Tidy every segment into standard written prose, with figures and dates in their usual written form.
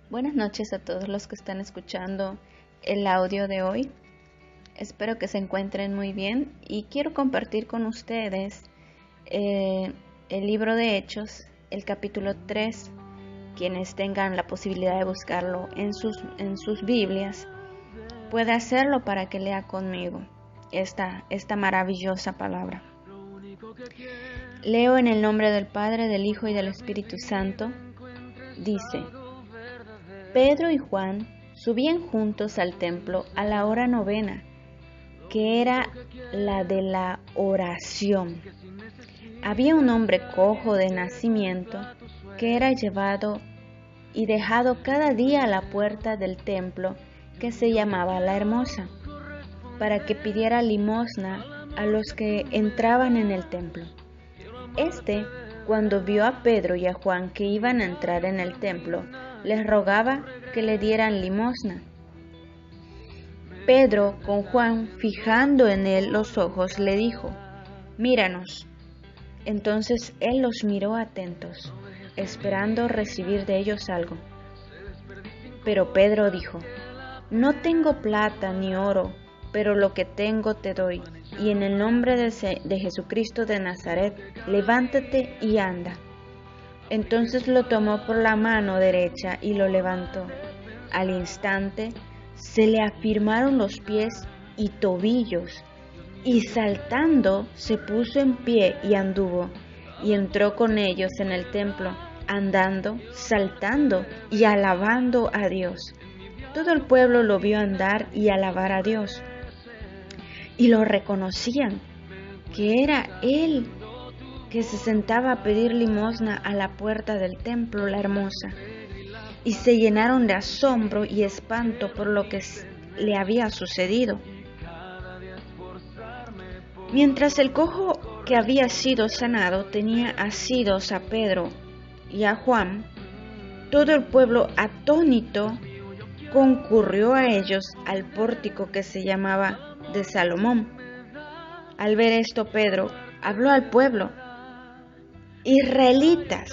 Buenas noches a todos los que están escuchando el audio de hoy. Espero que se encuentren muy bien y quiero compartir con ustedes el libro de Hechos, el capítulo 3. Quienes tengan la posibilidad de buscarlo en sus Biblias, puede hacerlo para que lea conmigo esta maravillosa palabra. Leo en el nombre del Padre, del Hijo y del Espíritu Santo. Dice: Pedro y Juan subían juntos al templo a la hora novena, que era la de la oración. Había un hombre cojo de nacimiento que era llevado y dejado cada día a la puerta del templo, que se llamaba La Hermosa, para que pidiera limosna a los que entraban en el templo. Cuando vio a Pedro y a Juan que iban a entrar en el templo, les rogaba que le dieran limosna. Pedro, con Juan fijando en él los ojos, le dijo: Míranos. Entonces él los miró atentos, esperando recibir de ellos algo. Pero Pedro dijo: No tengo plata ni oro, pero lo que tengo te doy, y en el nombre de Jesucristo de Nazaret, levántate y anda. Entonces lo tomó por la mano derecha y lo levantó. Al instante se le afirmaron los pies y tobillos, y saltando se puso en pie y anduvo, y entró con ellos en el templo, andando, saltando y alabando a Dios. Todo el pueblo lo vio andar y alabar a Dios, y lo reconocían, que era él que se sentaba a pedir limosna a la puerta del templo La Hermosa, y se llenaron de asombro y espanto por lo que le había sucedido. Mientras el cojo que había sido sanado tenía asidos a Pedro y a Juan, todo el pueblo atónito concurrió a ellos al pórtico que se llamaba de Salomón. Al ver esto, Pedro habló al pueblo: Israelitas,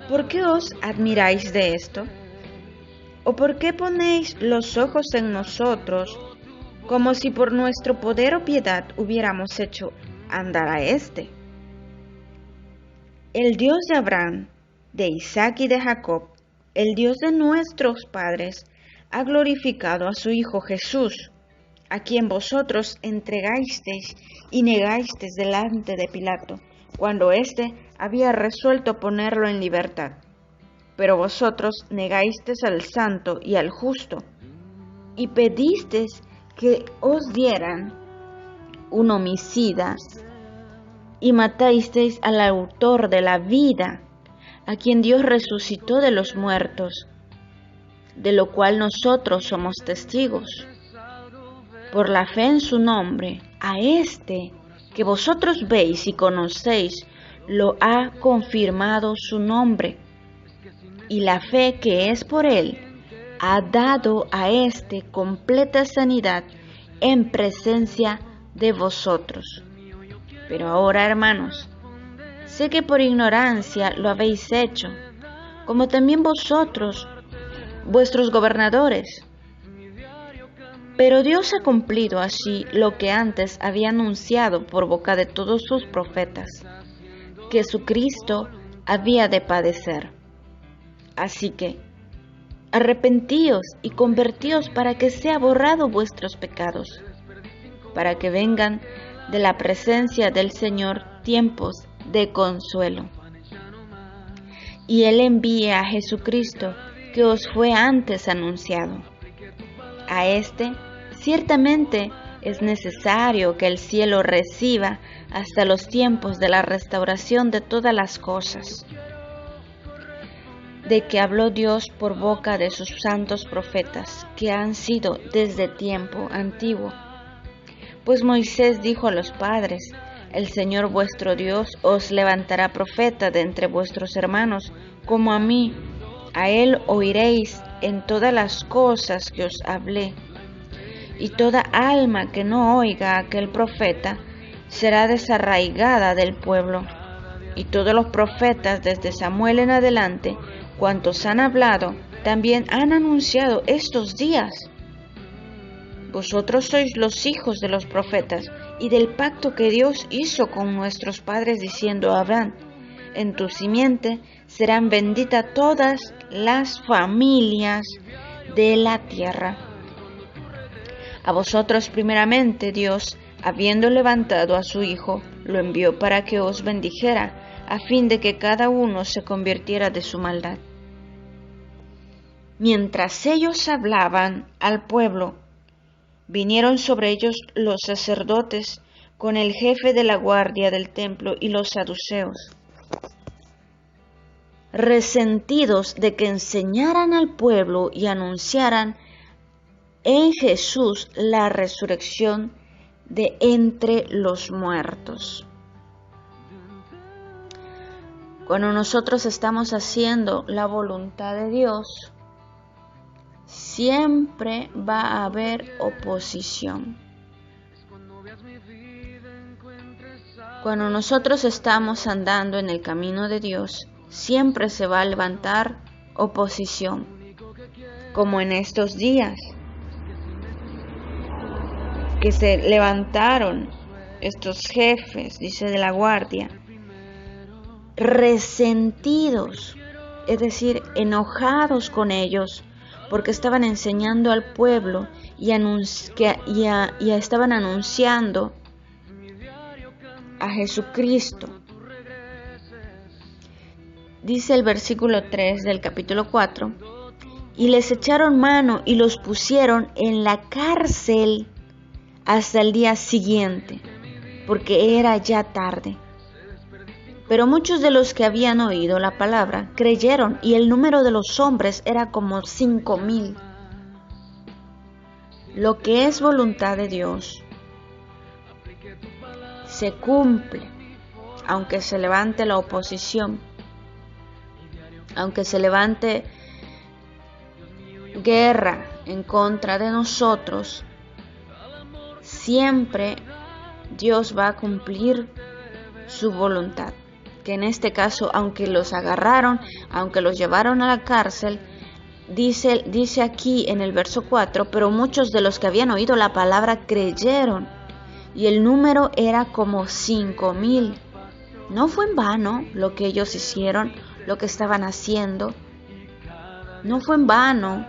¿por qué os admiráis de esto? ¿O por qué ponéis los ojos en nosotros, como si por nuestro poder o piedad hubiéramos hecho andar a éste? El Dios de Abraham, de Isaac y de Jacob, el Dios de nuestros padres, ha glorificado a su Hijo Jesús, a quien vosotros entregasteis y negasteis delante de Pilato, cuando éste había resuelto ponerlo en libertad. Pero vosotros negasteis al santo y al justo, y pedisteis que os dieran un homicida, y matasteis al autor de la vida, a quien Dios resucitó de los muertos, de lo cual nosotros somos testigos. Por la fe en su nombre, a este que vosotros veis y conocéis, lo ha confirmado su nombre, y la fe que es por él ha dado a este completa sanidad en presencia de vosotros. Pero ahora, hermanos, sé que por ignorancia lo habéis hecho, como también vosotros, vuestros gobernadores. Pero Dios ha cumplido así lo que antes había anunciado por boca de todos sus profetas, que su Cristo había de padecer. Así que, arrepentíos y convertíos para que sea borrado vuestros pecados, para que vengan de la presencia del Señor tiempos de consuelo. Y Él envíe a Jesucristo, que os fue antes anunciado. A este, ciertamente, es necesario que el cielo reciba hasta los tiempos de la restauración de todas las cosas, de que habló Dios por boca de sus santos profetas, que han sido desde tiempo antiguo. Pues Moisés dijo a los padres: El Señor vuestro Dios os levantará profeta de entre vuestros hermanos, como a mí. A él oiréis en todas las cosas que os hablé. Y toda alma que no oiga a aquel profeta será desarraigada del pueblo. Y todos los profetas desde Samuel en adelante cuantos han hablado, también han anunciado estos días. Vosotros sois los hijos de los profetas y del pacto que Dios hizo con nuestros padres diciendo a Abraham, en tu simiente serán benditas todas las familias de la tierra. A vosotros primeramente Dios, habiendo levantado a su Hijo, lo envió para que os bendijera, a fin de que cada uno se convirtiera de su maldad. Mientras ellos hablaban al pueblo, vinieron sobre ellos los sacerdotes con el jefe de la guardia del templo y los saduceos, resentidos de que enseñaran al pueblo y anunciaran en Jesús la resurrección de entre los muertos. Cuando nosotros estamos haciendo la voluntad de Dios, siempre va a haber oposición. Cuando nosotros estamos andando en el camino de Dios, siempre se va a levantar oposición, como en estos días, que se levantaron estos jefes, dice, de la guardia, resentidos, es decir, enojados con ellos, porque estaban enseñando al pueblo y estaban anunciando a Jesucristo. Dice el versículo 3 del capítulo 4, y les echaron mano y los pusieron en la cárcel hasta el día siguiente, porque era ya tarde. Pero muchos de los que habían oído la palabra creyeron, y el número de los hombres era como 5,000. Lo que es voluntad de Dios se cumple, aunque se levante la oposición, aunque se levante guerra en contra de nosotros. Siempre Dios va a cumplir su voluntad, que en este caso, aunque los agarraron, aunque los llevaron a la cárcel, dice aquí en el verso 4, pero muchos de los que habían oído la palabra creyeron, y el número era como 5,000. No fue en vano lo que ellos hicieron, lo que estaban haciendo. No fue en vano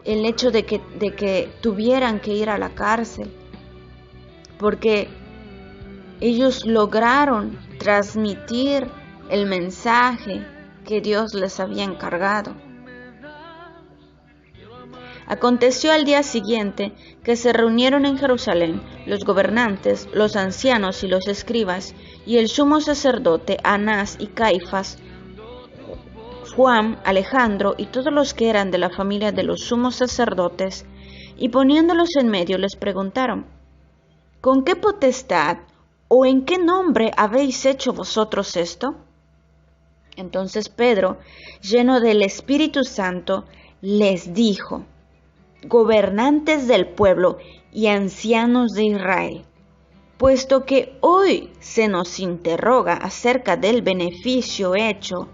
el hecho de que tuvieran que ir a la cárcel, porque ellos lograron transmitir el mensaje que Dios les había encargado. Aconteció al día siguiente que se reunieron en Jerusalén los gobernantes, los ancianos y los escribas, y el sumo sacerdote Anás y Caifás, Juan, Alejandro y todos los que eran de la familia de los sumos sacerdotes, y poniéndolos en medio les preguntaron, ¿con qué potestad o en qué nombre habéis hecho vosotros esto? Entonces Pedro, lleno del Espíritu Santo, les dijo, gobernantes del pueblo y ancianos de Israel, puesto que hoy se nos interroga acerca del beneficio hecho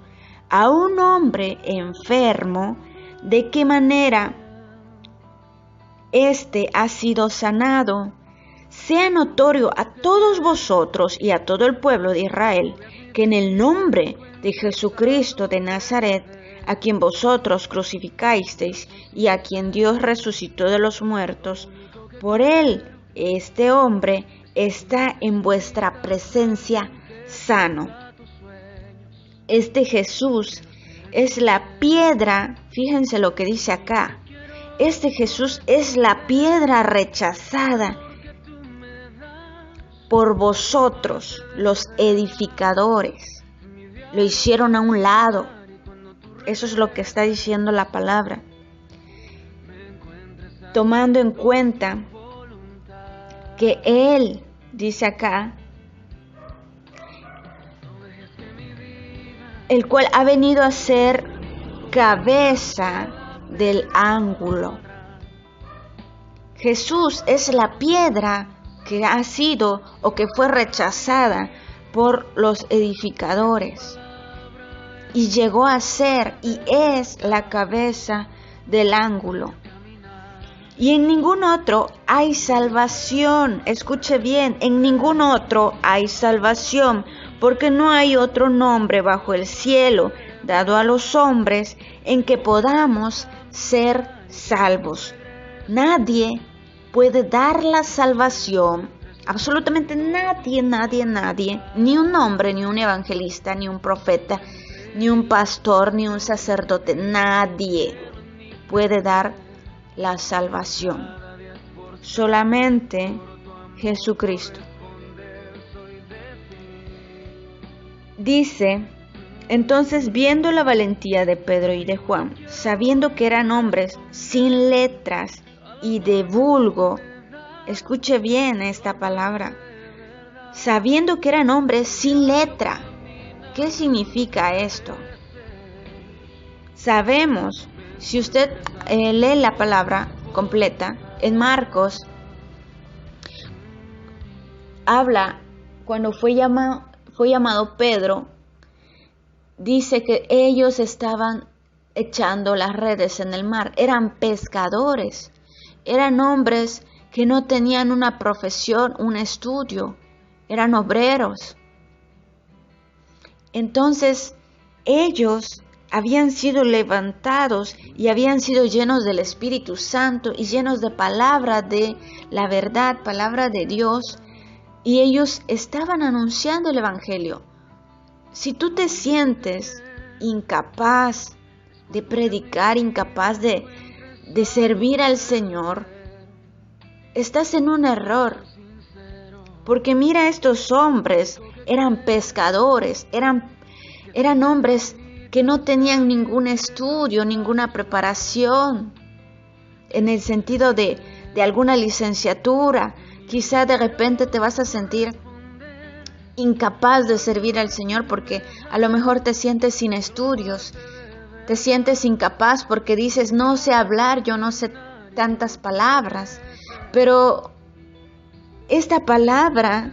a un hombre enfermo, de qué manera éste ha sido sanado, sea notorio a todos vosotros y a todo el pueblo de Israel que en el nombre de Jesucristo de Nazaret, a quien vosotros crucificasteis y a quien Dios resucitó de los muertos, por él este hombre está en vuestra presencia sano. Este Jesús es la piedra, fíjense lo que dice acá, este Jesús es la piedra rechazada por vosotros, los edificadores. Lo hicieron a un lado. Eso es lo que está diciendo la palabra. Tomando en cuenta que Él, dice acá, el cual ha venido a ser cabeza del ángulo. Jesús es la piedra que ha sido o que fue rechazada por los edificadores. y llegó a ser y es la cabeza del ángulo. Y en ningún otro hay salvación. Escuche bien, en ningún otro hay salvación, porque no hay otro nombre bajo el cielo dado a los hombres en que podamos ser salvos. Nadie puede dar la salvación, absolutamente nadie, ni un hombre, ni un evangelista, ni un profeta, ni un pastor, ni un sacerdote, nadie puede dar la salvación, solamente Jesucristo. Dice, entonces viendo la valentía de Pedro y de Juan, sabiendo que eran hombres sin letras y de vulgo, escuche bien esta palabra, sabiendo que eran hombres sin letra. ¿Qué significa esto? Sabemos, si usted lee la palabra completa, en Marcos, habla cuando fue llamado Pedro, dice que ellos estaban echando las redes en el mar, eran pescadores, eran hombres que no tenían una profesión, un estudio, eran obreros. Entonces, ellos habían sido levantados y habían sido llenos del Espíritu Santo y llenos de palabra de la verdad, palabra de Dios, y ellos estaban anunciando el Evangelio. Si tú te sientes incapaz de predicar, incapaz de servir al Señor, estás en un error. Porque mira, estos hombres eran pescadores, eran hombres que no tenían ningún estudio, ninguna preparación, en el sentido de alguna licenciatura. Quizá de repente te vas a sentir incapaz de servir al Señor porque a lo mejor te sientes sin estudios, te sientes incapaz porque dices, no sé hablar, yo no sé tantas palabras, pero esta palabra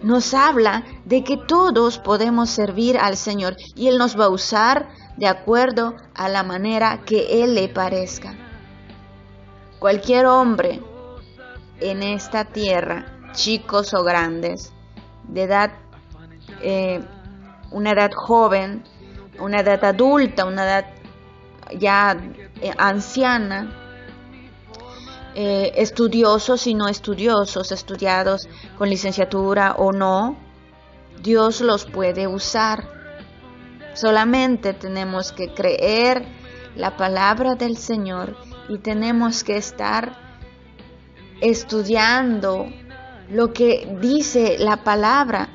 nos habla de que todos podemos servir al Señor y Él nos va a usar de acuerdo a la manera que Él le parezca. Cualquier hombre en esta tierra, chicos o grandes, de edad, una edad joven, una edad adulta, una edad ya anciana, estudiosos y no estudiosos, estudiados con licenciatura o no, Dios los puede usar. Solamente tenemos que creer la palabra del Señor y tenemos que estar estudiando lo que dice la palabra,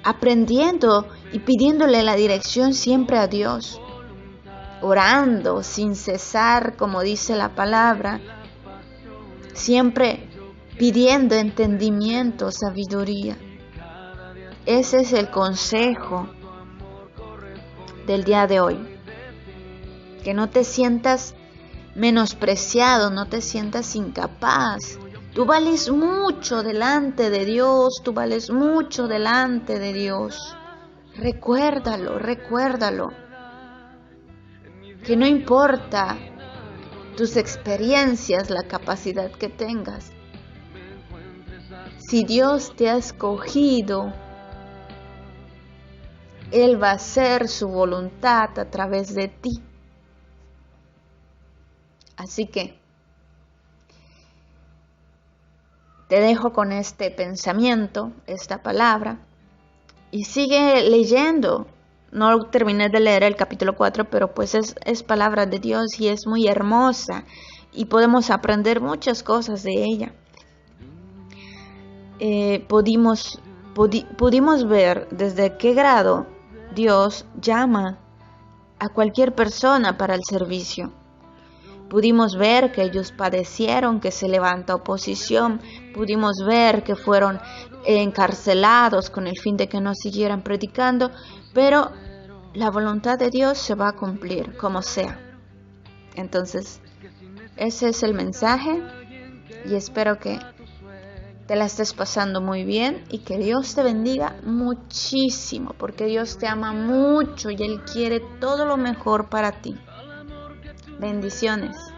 aprendiendo y pidiéndole la dirección siempre a Dios, orando sin cesar, como dice la palabra, siempre pidiendo entendimiento, sabiduría. Ese es el consejo del día de hoy. Que no te sientas menospreciado, no te sientas incapaz. Tú vales mucho delante de Dios, tú vales mucho delante de Dios. Recuérdalo. Que no importa tus experiencias, la capacidad que tengas. Si Dios te ha escogido, Él va a hacer su voluntad a través de ti. Así que te dejo con este pensamiento, esta palabra, y sigue leyendo. No terminé de leer el capítulo 4, pero pues es palabra de Dios y es muy hermosa y podemos aprender muchas cosas de ella. Pudimos ver desde qué grado Dios llama a cualquier persona para el servicio. Pudimos ver que ellos padecieron, que se levanta oposición. Pudimos ver que fueron encarcelados con el fin de que no siguieran predicando. Pero la voluntad de Dios se va a cumplir como sea. Entonces, ese es el mensaje y espero que te la estés pasando muy bien y que Dios te bendiga muchísimo, porque Dios te ama mucho y Él quiere todo lo mejor para ti. Bendiciones.